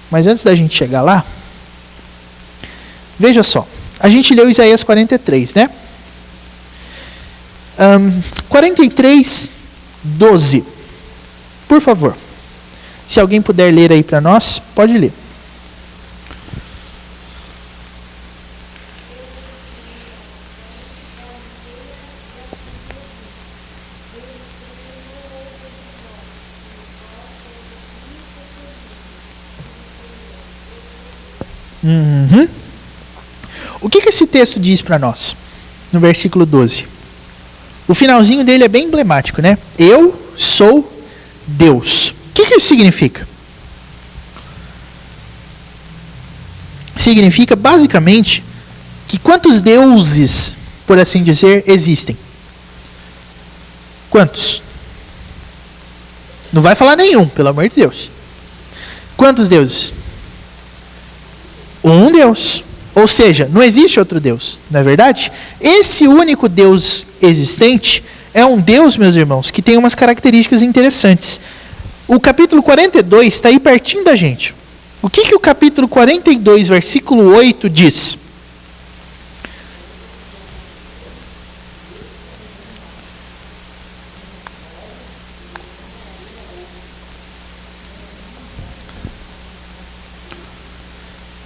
S1: Mas antes da gente chegar lá, veja só. A gente leu Isaías 43, né? 43, 12. Por favor. Se alguém puder ler aí para nós, pode ler. Uhum. O que esse texto diz para nós? No versículo 12. O finalzinho dele é bem emblemático, né? Eu sou Deus. O que isso significa? Significa, basicamente, que quantos deuses, por assim dizer, existem? Quantos? Não vai falar nenhum, pelo amor de Deus. Quantos deuses? Um Deus. Ou seja, não existe outro Deus, não é verdade? Esse único Deus existente é um Deus, meus irmãos, que tem umas características interessantes. O capítulo 42 está aí pertinho da gente. O que o capítulo 42, versículo 8 diz?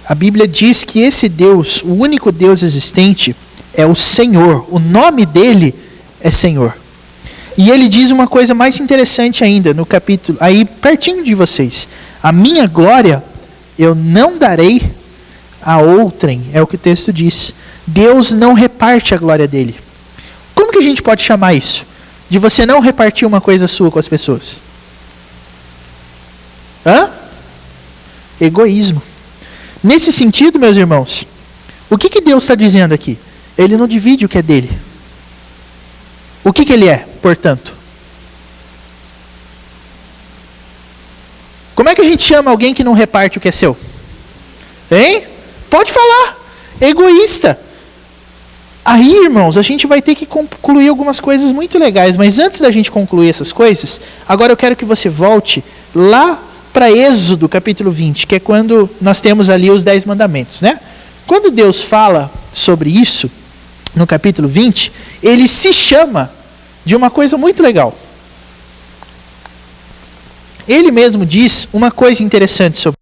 S1: A Bíblia diz que esse Deus, o único Deus existente, é o Senhor. O nome dele é Senhor. E ele diz uma coisa mais interessante ainda no capítulo, aí pertinho de vocês. A minha glória eu não darei a outrem, é o que o texto diz. Deus não reparte a glória dele. Como que a gente pode chamar isso? De você não repartir uma coisa sua com as pessoas? Egoísmo. Nesse sentido, meus irmãos, o que Deus está dizendo aqui? Ele não divide o que é dele. O que ele é, portanto? Como é que a gente chama alguém que não reparte o que é seu? Hein? Pode falar. Egoísta. Aí, irmãos, a gente vai ter que concluir algumas coisas muito legais. Mas antes da gente concluir essas coisas, agora eu quero que você volte lá para Êxodo capítulo 20, que é quando nós temos ali os 10 mandamentos, né? Quando Deus fala sobre isso, no capítulo 20, ele se chama de uma coisa muito legal. Ele mesmo diz uma coisa interessante sobre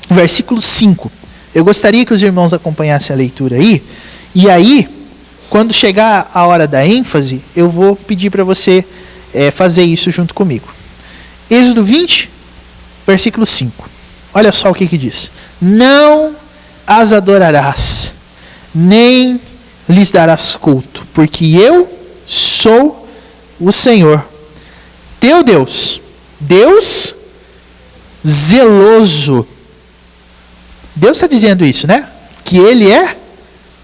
S1: versículo 5. Eu gostaria que os irmãos acompanhassem a leitura aí, e aí, quando chegar a hora da ênfase, eu vou pedir para você fazer isso junto comigo. Êxodo 20, versículo 5. Olha só o que diz. Não as adorarás, nem lhes darás culto, porque eu sou o Senhor, teu Deus, Deus zeloso. Deus está dizendo isso, né? Que ele é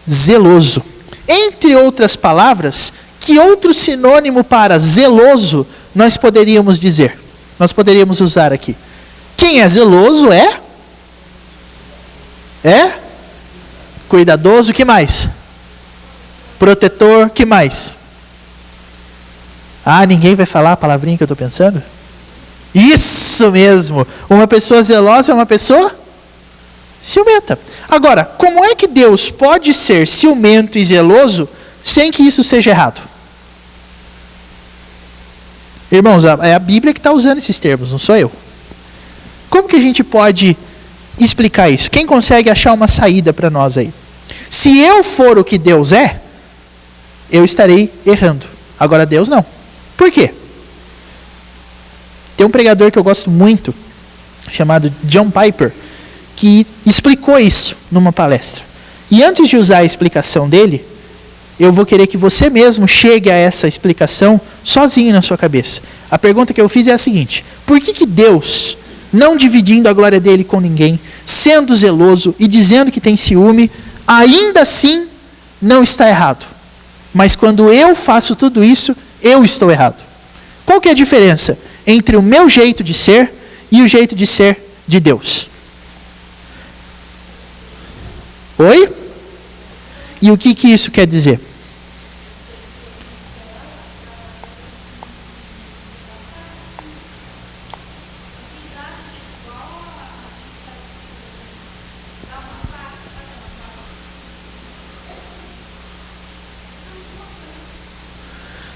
S1: zeloso. Entre outras palavras, que outro sinônimo para zeloso nós poderíamos dizer? Nós poderíamos usar aqui. Quem é zeloso é cuidadoso, que mais? Protetor, que mais? Ninguém vai falar a palavrinha que eu estou pensando? Isso mesmo! Uma pessoa zelosa é uma pessoa ciumenta. Agora, como é que Deus pode ser ciumento e zeloso sem que isso seja errado? Irmãos, é a Bíblia que está usando esses termos, não sou eu. Como que a gente pode explicar isso? Quem consegue achar uma saída para nós aí? Se eu for o que Deus é, eu estarei errando. Agora Deus não. Por quê? Tem um pregador que eu gosto muito, chamado John Piper, que explicou isso numa palestra. E antes de usar a explicação dele, eu vou querer que você mesmo chegue a essa explicação sozinho na sua cabeça. A pergunta que eu fiz é a seguinte: Por que Deus, não dividindo a glória dele com ninguém, sendo zeloso e dizendo que tem ciúme, ainda assim não está errado? Mas quando eu faço tudo isso, eu estou errado. Qual que é a diferença entre o meu jeito de ser e o jeito de ser de Deus? Oi? E o que isso quer dizer?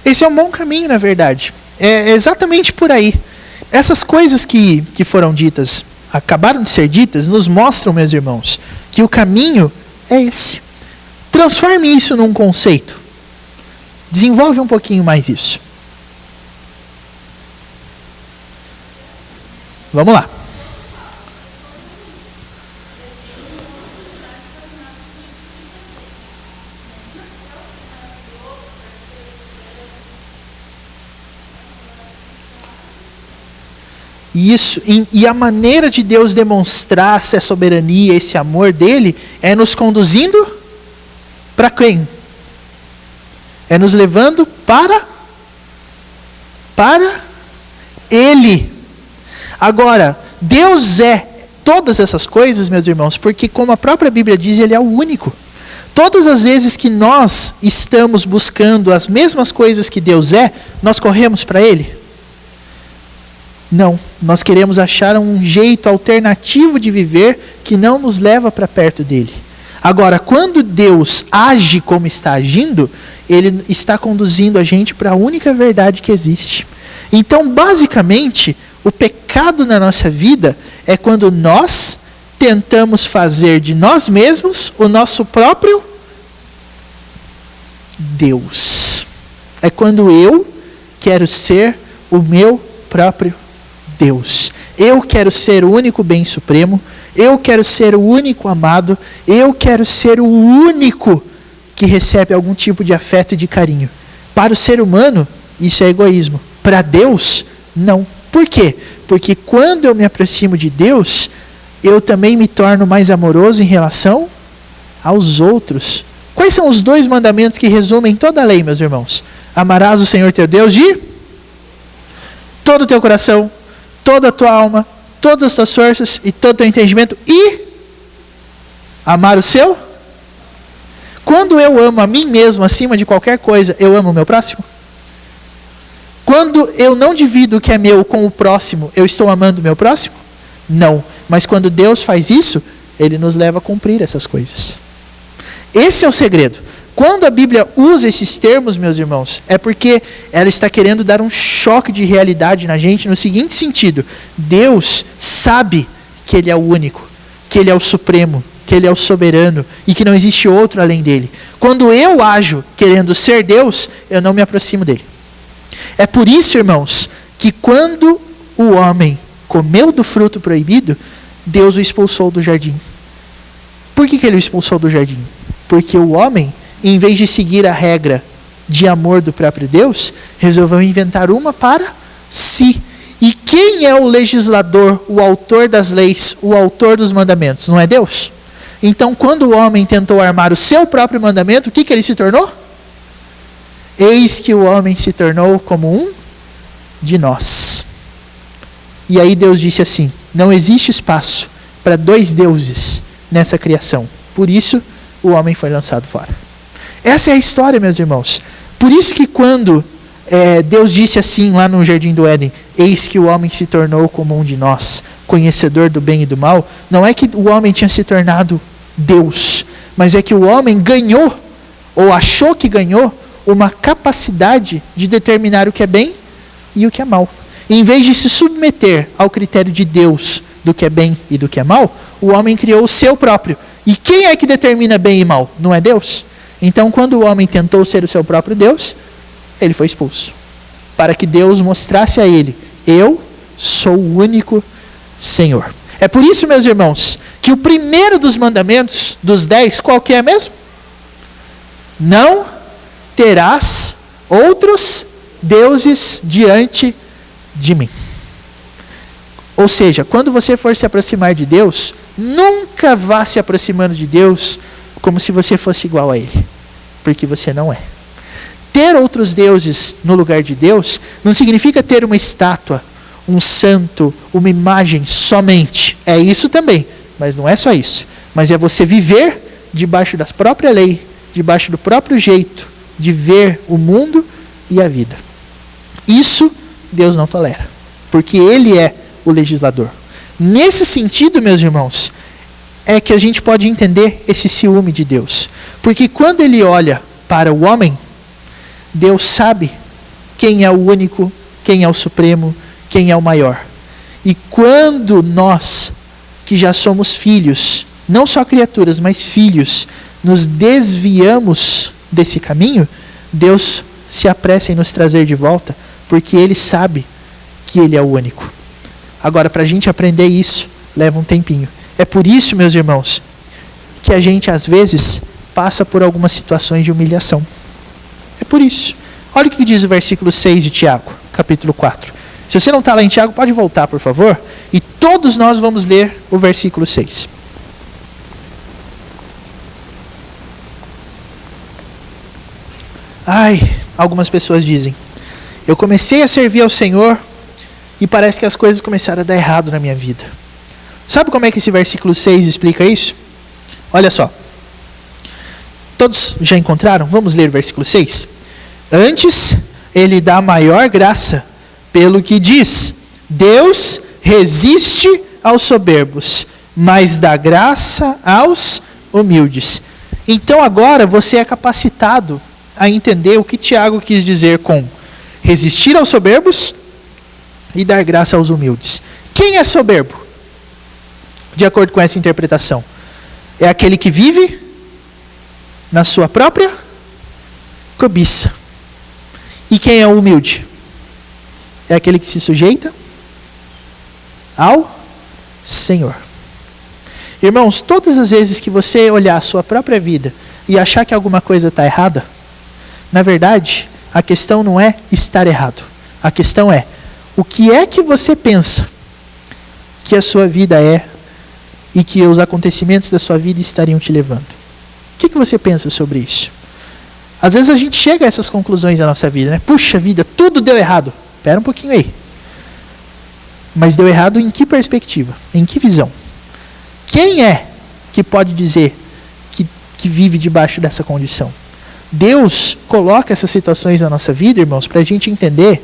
S1: Esse é um bom caminho, na verdade. É exatamente por aí. Essas coisas que foram ditas, acabaram de ser ditas, nos mostram, meus irmãos, que o caminho é esse. Transforme isso num conceito. Desenvolve um pouquinho mais isso. Vamos lá. E a maneira de Deus demonstrar essa soberania, esse amor dele, é nos conduzindo para quem? É nos levando para ele. Agora, Deus é todas essas coisas, meus irmãos, porque como a própria Bíblia diz, ele é o único. Todas as vezes que nós estamos buscando as mesmas coisas que Deus é, nós corremos para ele? Não, nós queremos achar um jeito alternativo de viver que não nos leva para perto dele. Agora, quando Deus age como está agindo, ele está conduzindo a gente para a única verdade que existe. Então, basicamente, o pecado na nossa vida é quando nós tentamos fazer de nós mesmos o nosso próprio Deus. É quando eu quero ser o meu próprio Deus. Eu quero ser o único bem supremo, eu quero ser o único amado, eu quero ser o único que recebe algum tipo de afeto e de carinho. Para o ser humano, isso é egoísmo. Para Deus, não. Por quê? Porque quando eu me aproximo de Deus, eu também me torno mais amoroso em relação aos outros. Quais são os 2 mandamentos que resumem toda a lei, meus irmãos? Amarás o Senhor teu Deus de todo o teu coração, toda a tua alma, todas as tuas forças e todo o teu entendimento, e amar o seu. Quando eu amo a mim mesmo acima de qualquer coisa, eu amo o meu próximo? Quando eu não divido o que é meu com o próximo, eu estou amando o meu próximo? Não. Mas quando Deus faz isso, ele nos leva a cumprir essas coisas. Esse é o segredo. Quando a Bíblia usa esses termos, meus irmãos, é porque ela está querendo dar um choque de realidade na gente no seguinte sentido: Deus sabe que ele é o único, que ele é o supremo, que ele é o soberano e que não existe outro além dele. Quando eu ajo querendo ser Deus, eu não me aproximo dele. É por isso, irmãos, que quando o homem comeu do fruto proibido, Deus o expulsou do jardim. Por que ele o expulsou do jardim? Porque o homem, em vez de seguir a regra de amor do próprio Deus, resolveu inventar uma para si. E quem é o legislador, o autor das leis, o autor dos mandamentos? Não é Deus? Então, quando o homem tentou armar o seu próprio mandamento, o que ele se tornou? Eis que o homem se tornou como um de nós. E aí Deus disse assim: não existe espaço para 2 deuses nessa criação. Por isso, o homem foi lançado fora. Essa é a história, meus irmãos. Por isso que quando Deus disse assim lá no Jardim do Éden: eis que o homem se tornou como um de nós, conhecedor do bem e do mal, não é que o homem tinha se tornado Deus, mas é que o homem ganhou, ou achou que ganhou, uma capacidade de determinar o que é bem e o que é mal. Em vez de se submeter ao critério de Deus do que é bem e do que é mal, o homem criou o seu próprio. E quem é que determina bem e mal? Não é Deus? Então, quando o homem tentou ser o seu próprio Deus, ele foi expulso. Para que Deus mostrasse a ele: eu sou o único Senhor. É por isso, meus irmãos, que o primeiro dos mandamentos, dos 10, qual que é mesmo? Não terás outros deuses diante de mim. Ou seja, quando você for se aproximar de Deus, nunca vá se aproximando de Deus como se você fosse igual a Ele, porque você não é. Ter outros deuses no lugar de Deus não significa ter uma estátua, um santo, uma imagem somente. É isso também, mas não é só isso. Mas é você viver debaixo da própria lei, debaixo do próprio jeito de ver o mundo e a vida. Isso Deus não tolera, porque Ele é o legislador. Nesse sentido, meus irmãos, é que a gente pode entender esse ciúme de Deus. Porque quando Ele olha para o homem, Deus sabe quem é o único, quem é o supremo, quem é o maior. E quando nós, que já somos filhos, não só criaturas, mas filhos, nos desviamos desse caminho, Deus se apressa em nos trazer de volta, porque Ele sabe que Ele é o único. Agora, para a gente aprender isso, leva um tempinho. É por isso, meus irmãos, que a gente às vezes passa por algumas situações de humilhação. É por isso. Olha o que diz o versículo 6 de Tiago, capítulo 4. Se você não está lá em Tiago, pode voltar, por favor. E todos nós vamos ler o versículo 6. Algumas pessoas dizem: eu comecei a servir ao Senhor e parece que as coisas começaram a dar errado na minha vida. Sabe como é que esse versículo 6 explica isso? Olha só. Todos já encontraram? Vamos ler o versículo 6. Antes, Ele dá maior graça, pelo que diz: Deus resiste aos soberbos, mas dá graça aos humildes. Então agora você é capacitado a entender o que Tiago quis dizer com resistir aos soberbos e dar graça aos humildes. Quem é soberbo? De acordo com essa interpretação, é aquele que vive na sua própria cobiça. E quem é o humilde? É aquele que se sujeita ao Senhor. Irmãos, todas as vezes que você olhar a sua própria vida e achar que alguma coisa está errada, na verdade, a questão não é estar errado. A questão é, o que é que você pensa que a sua vida é e que os acontecimentos da sua vida estariam te levando? O que você pensa sobre isso? Às vezes a gente chega a essas conclusões da nossa vida, né? Puxa vida, tudo deu errado. Espera um pouquinho aí. Mas deu errado em que perspectiva? Em que visão? Quem é que pode dizer que vive debaixo dessa condição? Deus coloca essas situações na nossa vida, irmãos, para a gente entender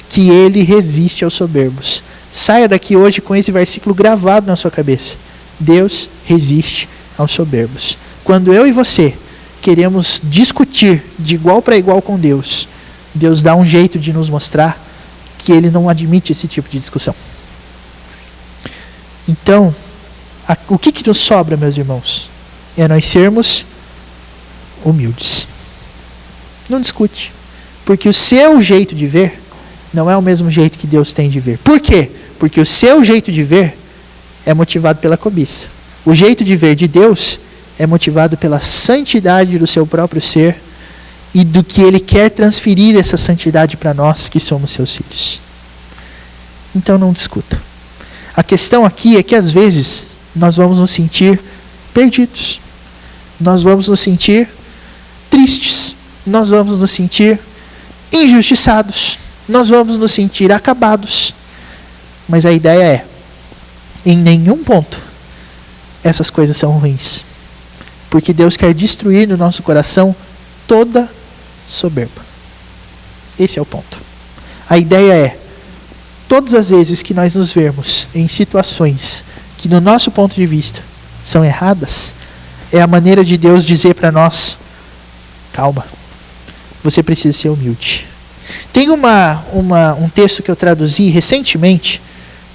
S1: que Ele resiste aos soberbos. Saia daqui hoje com esse versículo gravado na sua cabeça. Deus resiste aos soberbos. Quando eu e você queremos discutir de igual para igual com Deus, Deus dá um jeito de nos mostrar que Ele não admite esse tipo de discussão. Então, o que nos sobra, meus irmãos? É nós sermos humildes. Não discute. Porque o seu jeito de ver não é o mesmo jeito que Deus tem de ver. Por quê? Porque o seu jeito de ver é motivado pela cobiça. O jeito de ver de Deus é motivado pela santidade do seu próprio ser e do que Ele quer transferir essa santidade para nós que somos seus filhos. Então não discuta. A questão aqui é que às vezes nós vamos nos sentir perdidos. Nós vamos nos sentir tristes. Nós vamos nos sentir injustiçados. Nós vamos nos sentir acabados. Mas a ideia é, em nenhum ponto, essas coisas são ruins. Porque Deus quer destruir no nosso coração toda soberba. Esse é o ponto. A ideia é, todas as vezes que nós nos vermos em situações que no nosso ponto de vista são erradas, é a maneira de Deus dizer para nós: calma, você precisa ser humilde. Tem um texto que eu traduzi recentemente,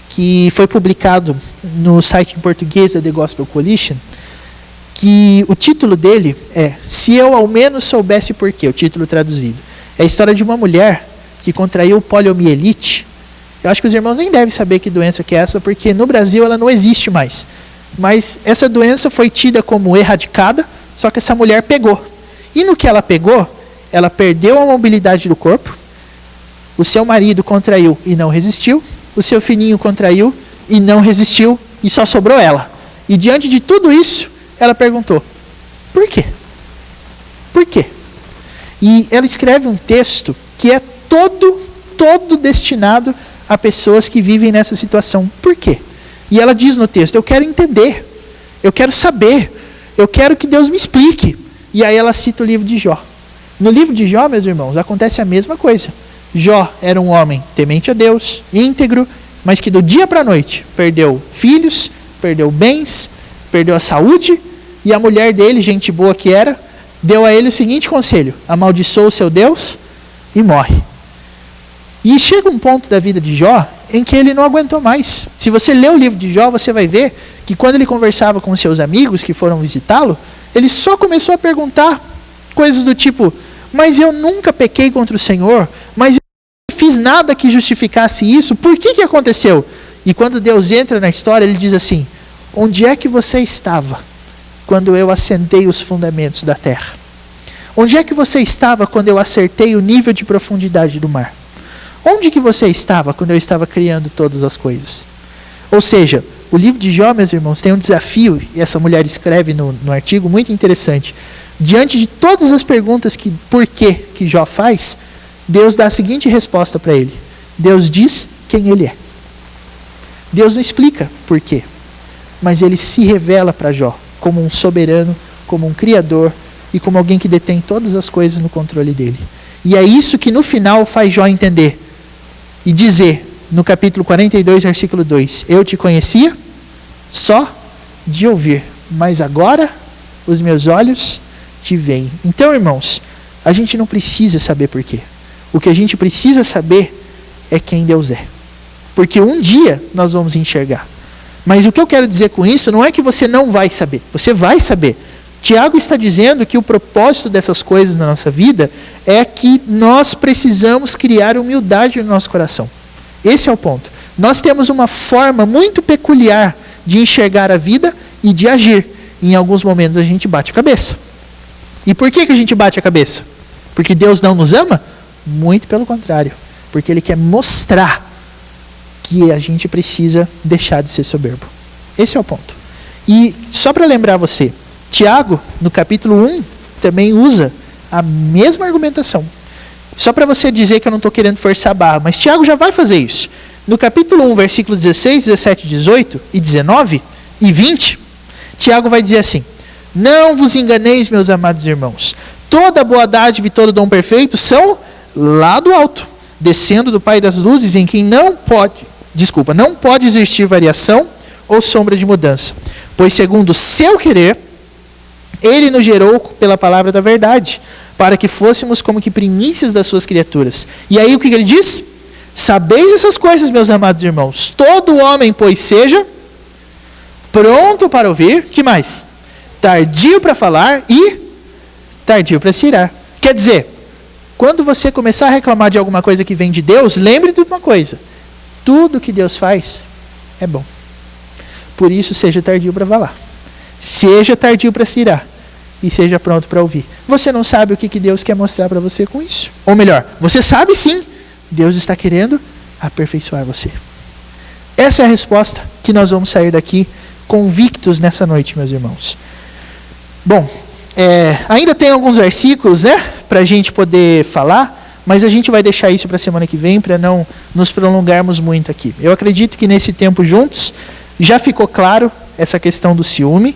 S1: que foi publicado no site em português da The Gospel Coalition, que o título dele é Se Eu Ao Menos Soubesse Porquê, o título traduzido. É a história de uma mulher que contraiu poliomielite. Eu acho que os irmãos nem devem saber que doença que é essa, porque no Brasil ela não existe mais. Mas essa doença foi tida como erradicada, só que essa mulher pegou. E no que ela pegou, ela perdeu a mobilidade do corpo, o seu marido contraiu e não resistiu, o seu filhinho contraiu e não resistiu, e só sobrou ela. E diante de tudo isso, ela perguntou, por quê? Por quê? E ela escreve um texto que é todo destinado a pessoas que vivem nessa situação. Por quê? E ela diz no texto, eu quero entender, eu quero saber, eu quero que Deus me explique. E aí ela cita o livro de Jó. No livro de Jó, meus irmãos, acontece a mesma coisa. Jó era um homem temente a Deus, íntegro, mas que do dia para a noite perdeu filhos, perdeu bens, perdeu a saúde, e a mulher dele, gente boa que era, deu a ele o seguinte conselho, amaldiçoa o seu Deus e morre. E chega um ponto da vida de Jó em que ele não aguentou mais. Se você ler o livro de Jó, você vai ver que quando ele conversava com seus amigos que foram visitá-lo, ele só começou a perguntar coisas do tipo, mas eu nunca pequei contra o Senhor, mas eu não fiz nada que justificasse isso, por que aconteceu? E quando Deus entra na história, ele diz assim, onde é que você estava quando eu assentei os fundamentos da terra? Onde é que você estava quando eu acertei o nível de profundidade do mar? Onde que você estava quando eu estava criando todas as coisas? Ou seja, o livro de Jó, meus irmãos, tem um desafio, e essa mulher escreve no artigo, muito interessante. Diante de todas as perguntas por que Jó faz, Deus dá a seguinte resposta para ele. Deus diz quem ele é. Deus não explica por quê, mas ele se revela para Jó como um soberano, como um criador e como alguém que detém todas as coisas no controle dele. E é isso que no final faz Jó entender e dizer, no capítulo 42, versículo 2, eu te conhecia só de ouvir, mas agora os meus olhos te veem. Então, irmãos, a gente não precisa saber por quê. O que a gente precisa saber é quem Deus é. Porque um dia nós vamos enxergar. Mas o que eu quero dizer com isso não é que você não vai saber. Você vai saber. Tiago está dizendo que o propósito dessas coisas na nossa vida é que nós precisamos criar humildade no nosso coração. Esse é o ponto. Nós temos uma forma muito peculiar de enxergar a vida e de agir. Em alguns momentos a gente bate a cabeça. E por que a gente bate a cabeça? Porque Deus não nos ama? Muito pelo contrário. Porque Ele quer mostrar que a gente precisa deixar de ser soberbo. Esse é o ponto. E só para lembrar você, Tiago, no capítulo 1, também usa a mesma argumentação. Só para você dizer que eu não estou querendo forçar a barra, mas Tiago já vai fazer isso. No capítulo 1, versículos 16, 17, 18 e 19 e 20, Tiago vai dizer assim, não vos enganeis, meus amados irmãos, toda boa dádiva e todo dom perfeito são lá do alto, descendo do Pai das luzes, em quem não pode existir variação ou sombra de mudança. Pois segundo o seu querer, Ele nos gerou pela palavra da verdade, para que fôssemos como que primícias das suas criaturas. E aí o que ele diz? Sabeis essas coisas, meus amados irmãos. Todo homem, pois, seja pronto para ouvir, que mais? Tardio para falar e tardio para se irar. Quer dizer, quando você começar a reclamar de alguma coisa que vem de Deus, lembre de uma coisa. Tudo que Deus faz é bom. Por isso, seja tardio para falar. Seja tardio para se irar. E seja pronto para ouvir. Você não sabe o que Deus quer mostrar para você com isso. Ou melhor, você sabe sim. Deus está querendo aperfeiçoar você. Essa é a resposta que nós vamos sair daqui convictos nessa noite, meus irmãos. Bom, ainda tem alguns versículos, para a gente poder falar, mas a gente vai deixar isso para a semana que vem, para não nos prolongarmos muito aqui. Eu acredito que nesse tempo juntos, já ficou claro essa questão do ciúme,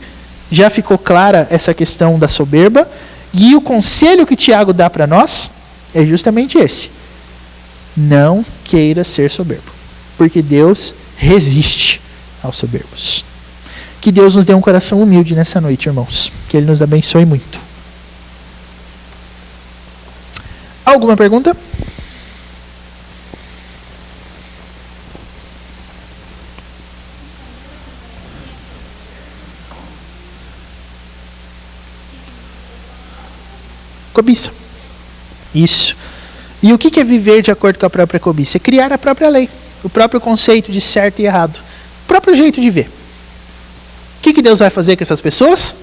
S1: já ficou clara essa questão da soberba, e o conselho que Tiago dá para nós é justamente esse. Não queira ser soberbo, porque Deus resiste aos soberbos. Que Deus nos dê um coração humilde nessa noite, irmãos. Que Ele nos abençoe muito. Alguma pergunta? Cobiça. Isso. E o que é viver de acordo com a própria cobiça? É criar a própria lei. O próprio conceito de certo e errado. O próprio jeito de ver. O que Deus vai fazer com essas pessoas?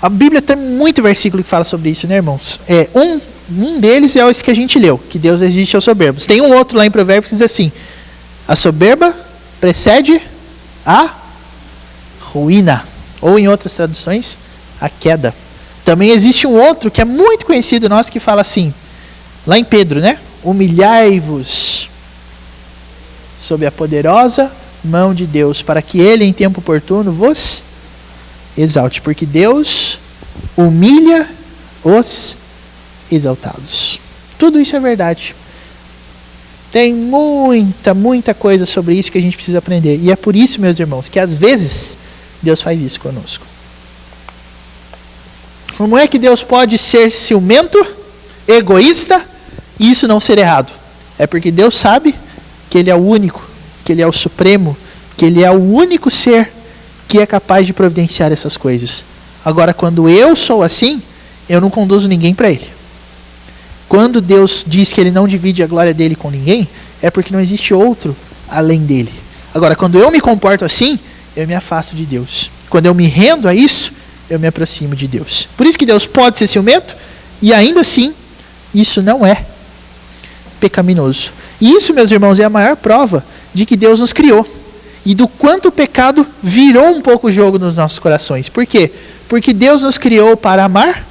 S1: A Bíblia tem muito versículo que fala sobre isso, né, irmãos? Um deles é esse que a gente leu, que Deus resiste aos soberbos. Tem um outro lá em Provérbios que diz assim, A soberba precede a ruína. Ou em outras traduções, a queda. Também existe um outro que é muito conhecido nosso que fala assim, lá em Pedro, né? Humilhai-vos sob a poderosa mão de Deus, para que Ele em tempo oportuno vos exalte. Porque Deus humilha os exaltados. Tudo isso é verdade. Tem muita coisa sobre isso que a gente precisa aprender. E é por isso, meus irmãos, que às vezes Deus faz isso conosco. Como é que Deus pode ser ciumento, egoísta, e isso não ser errado? É porque Deus sabe que Ele é o único, que Ele é o supremo, que Ele é o único ser que é capaz de providenciar essas coisas. Agora, quando eu sou assim, eu não conduzo ninguém para Ele. Quando Deus diz que Ele não divide a glória dEle com ninguém, é porque não existe outro além dEle. Agora, quando eu me comporto assim, eu me afasto de Deus. Quando eu me rendo a isso, eu me aproximo de Deus. Por isso que Deus pode ser ciumento, e ainda assim, isso não é pecaminoso. E isso, meus irmãos, é a maior prova de que Deus nos criou. E do quanto o pecado virou um pouco o jogo nos nossos corações. Por quê? Porque Deus nos criou para amar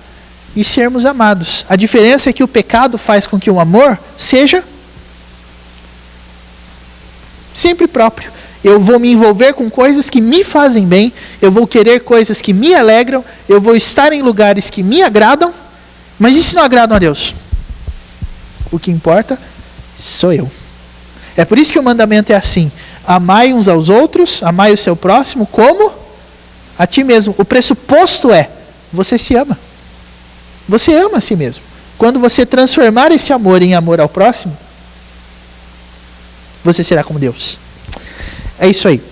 S1: e sermos amados. A diferença é que o pecado faz com que o amor seja sempre próprio. Eu vou me envolver com coisas que me fazem bem, eu vou querer coisas que me alegram, eu vou estar em lugares que me agradam, mas e se não agradam a Deus? O que importa sou eu. É por isso que o mandamento é assim: amai uns aos outros, amai o seu próximo como a ti mesmo. O pressuposto é, você se ama. Você ama a si mesmo. Quando você transformar esse amor em amor ao próximo, você será como Deus. É isso aí.